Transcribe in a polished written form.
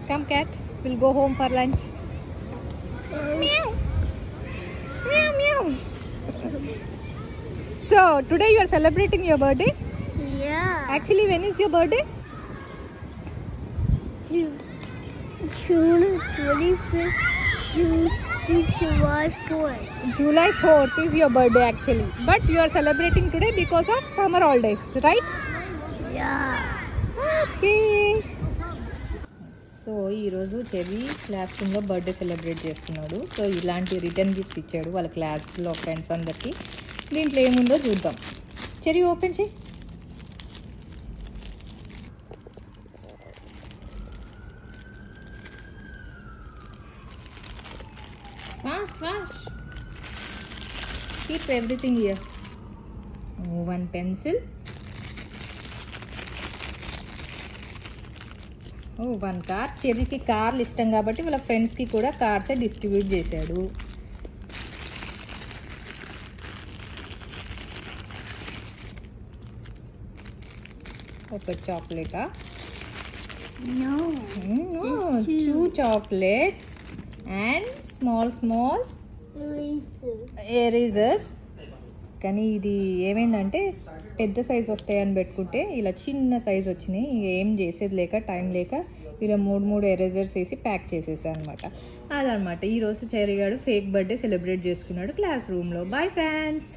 Come cat, we'll go home for lunch. Meow. Meow meow. So today you are celebrating your birthday? Yeah. Actually, when is your birthday? June 25th, July 4th. July 4th is your birthday actually. But you are celebrating today because of summer holidays, right? Yeah. Okay. So ఈరోజు Cherry class రూమ్లో birthday celebrate చేస్తున్నాడు. So ఇలాంటి return gifts ఇచ్చాడు వాళ్ళ క్లాస్లో friends అందరికీ. దీంట్లో ఏముందో చూద్దాం. చెర్రీ ఓపెన్ చేయి. Fast fast. Keep everything here. One pencil. One car. చెర్రీకి కార్లు ఇష్టం కాబట్టి వాళ్ళ ఫ్రెండ్స్కి కూడా కార్సే డిస్ట్రిబ్యూట్ చేశాడు. ఒక చాక్లెటా? No. Two chocolates and small erasers. కానీ ఇది ఏమైందంటే పెద్ద సైజ్ వస్తాయని పెట్టుకుంటే ఇలా చిన్న సైజ్ వచ్చినాయి. ఏం చేసేది లేక టైం లేక ఇలా మూడు ఎరేజర్స్ వేసి ప్యాక్ చేసేసా అనమాట. అదనమాట ఈరోజు చెర్రీ గాడు ఫేక్ బర్త్డే సెలబ్రేట్ చేసుకున్నాడు క్లాస్ రూమ్లో. Boy friends.